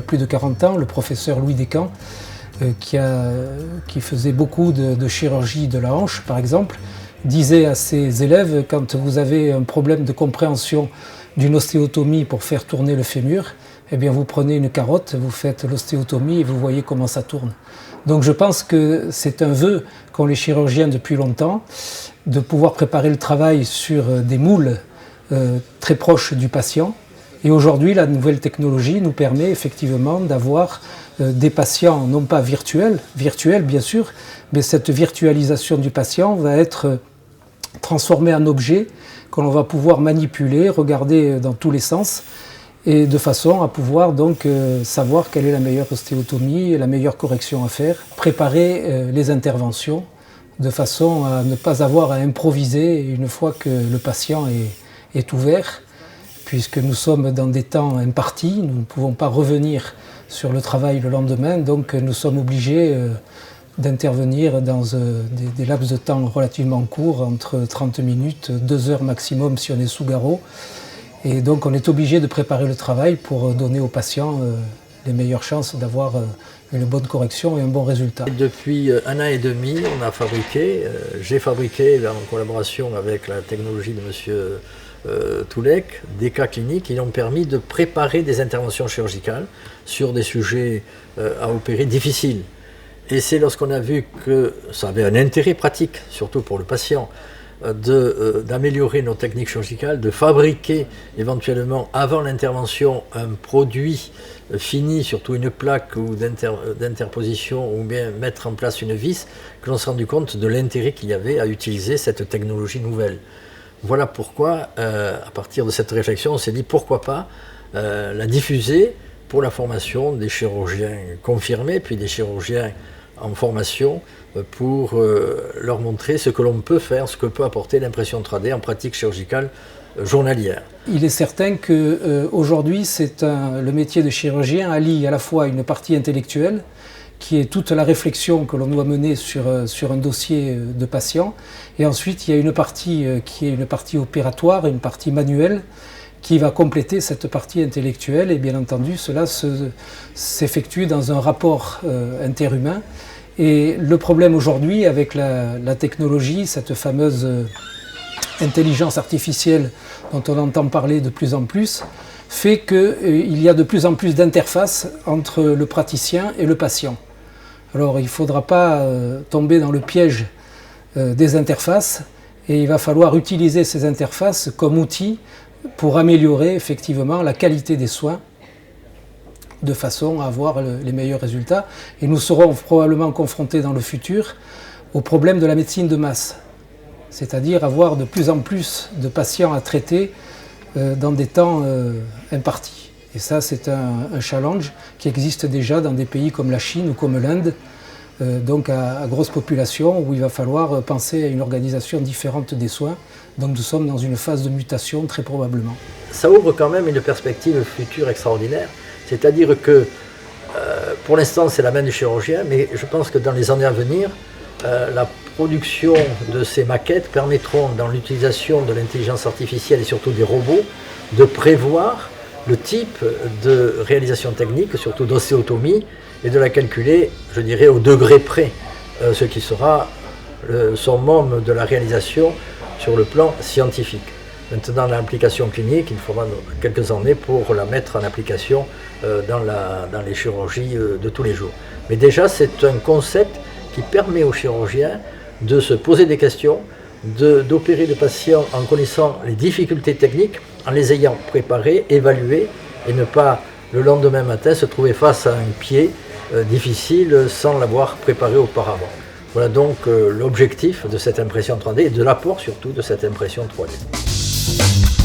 plus de 40 ans, le professeur Louis Descamps, qui faisait beaucoup de chirurgie de la hanche, par exemple, disait à ses élèves, quand vous avez un problème de compréhension d'une ostéotomie pour faire tourner le fémur, eh bien vous prenez une carotte, vous faites l'ostéotomie et vous voyez comment ça tourne. Donc je pense que c'est un vœu qu'ont les chirurgiens depuis longtemps, de pouvoir préparer le travail sur des moules très proches du patient. Et aujourd'hui, la nouvelle technologie nous permet effectivement d'avoir des patients, non pas virtuels bien sûr, mais cette virtualisation du patient va être transformée en objet que l'on va pouvoir manipuler, regarder dans tous les sens, et de façon à pouvoir donc savoir quelle est la meilleure ostéotomie et la meilleure correction à faire, préparer les interventions de façon à ne pas avoir à improviser une fois que le patient est ouvert, puisque nous sommes dans des temps impartis, nous ne pouvons pas revenir sur le travail le lendemain, donc nous sommes obligés d'intervenir dans des laps de temps relativement courts, entre 30 minutes, 2 heures maximum si on est sous garrot. Et donc on est obligé de préparer le travail pour donner aux patients les meilleures chances d'avoir une bonne correction et un bon résultat. Depuis 1 an et demi, on a fabriqué, j'ai fabriqué en collaboration avec la technologie de monsieur Toulek, des cas cliniques qui ont permis de préparer des interventions chirurgicales sur des sujets à opérer difficiles. Et c'est lorsqu'on a vu que ça avait un intérêt pratique, surtout pour le patient, d'améliorer nos techniques chirurgicales, de fabriquer éventuellement avant l'intervention un produit fini, surtout une plaque ou d'interposition, ou bien mettre en place une vis, que l'on s'est rendu compte de l'intérêt qu'il y avait à utiliser cette technologie nouvelle. Voilà pourquoi, à partir de cette réflexion, on s'est dit pourquoi pas la diffuser pour la formation des chirurgiens confirmés, puis des chirurgiens en formation, pour leur montrer ce que l'on peut faire, ce que peut apporter l'impression 3D en pratique chirurgicale journalière. Il est certain qu'aujourd'hui, le métier de chirurgien allie à la fois une partie intellectuelle, qui est toute la réflexion que l'on doit mener sur un dossier de patient, et ensuite il y a une partie qui est une partie opératoire, une partie manuelle, qui va compléter cette partie intellectuelle, et bien entendu cela s'effectue dans un rapport interhumain. Et le problème aujourd'hui avec la technologie, cette fameuse intelligence artificielle dont on entend parler de plus en plus, fait qu'il y a de plus en plus d'interfaces entre le praticien et le patient. Alors il ne faudra pas tomber dans le piège des interfaces, et il va falloir utiliser ces interfaces comme outil pour améliorer effectivement la qualité des soins, de façon à avoir les meilleurs résultats. Et nous serons probablement confrontés dans le futur au problème de la médecine de masse, c'est-à-dire avoir de plus en plus de patients à traiter dans des temps impartis. Et ça, c'est un challenge qui existe déjà dans des pays comme la Chine ou comme l'Inde, donc à grosse population, où il va falloir penser à une organisation différente des soins. Donc nous sommes dans une phase de mutation très probablement. Ça ouvre quand même une perspective future extraordinaire, c'est-à-dire que pour l'instant c'est la main du chirurgien, mais je pense que dans les années à venir, la production de ces maquettes permettront, dans l'utilisation de l'intelligence artificielle et surtout des robots, de prévoir le type de réalisation technique, surtout d'ostéotomie, et de la calculer, je dirais, au degré près, ce qui sera le summum de la réalisation sur le plan scientifique. Maintenant, l'application clinique, il faudra quelques années pour la mettre en application dans les chirurgies de tous les jours. Mais déjà, c'est un concept qui permet aux chirurgiens de se poser des questions, d'opérer le patient en connaissant les difficultés techniques, en les ayant préparées, évaluées, et ne pas le lendemain matin se trouver face à un pied difficile sans l'avoir préparé auparavant. Voilà donc l'objectif de cette impression 3D et de l'apport surtout de cette impression 3D.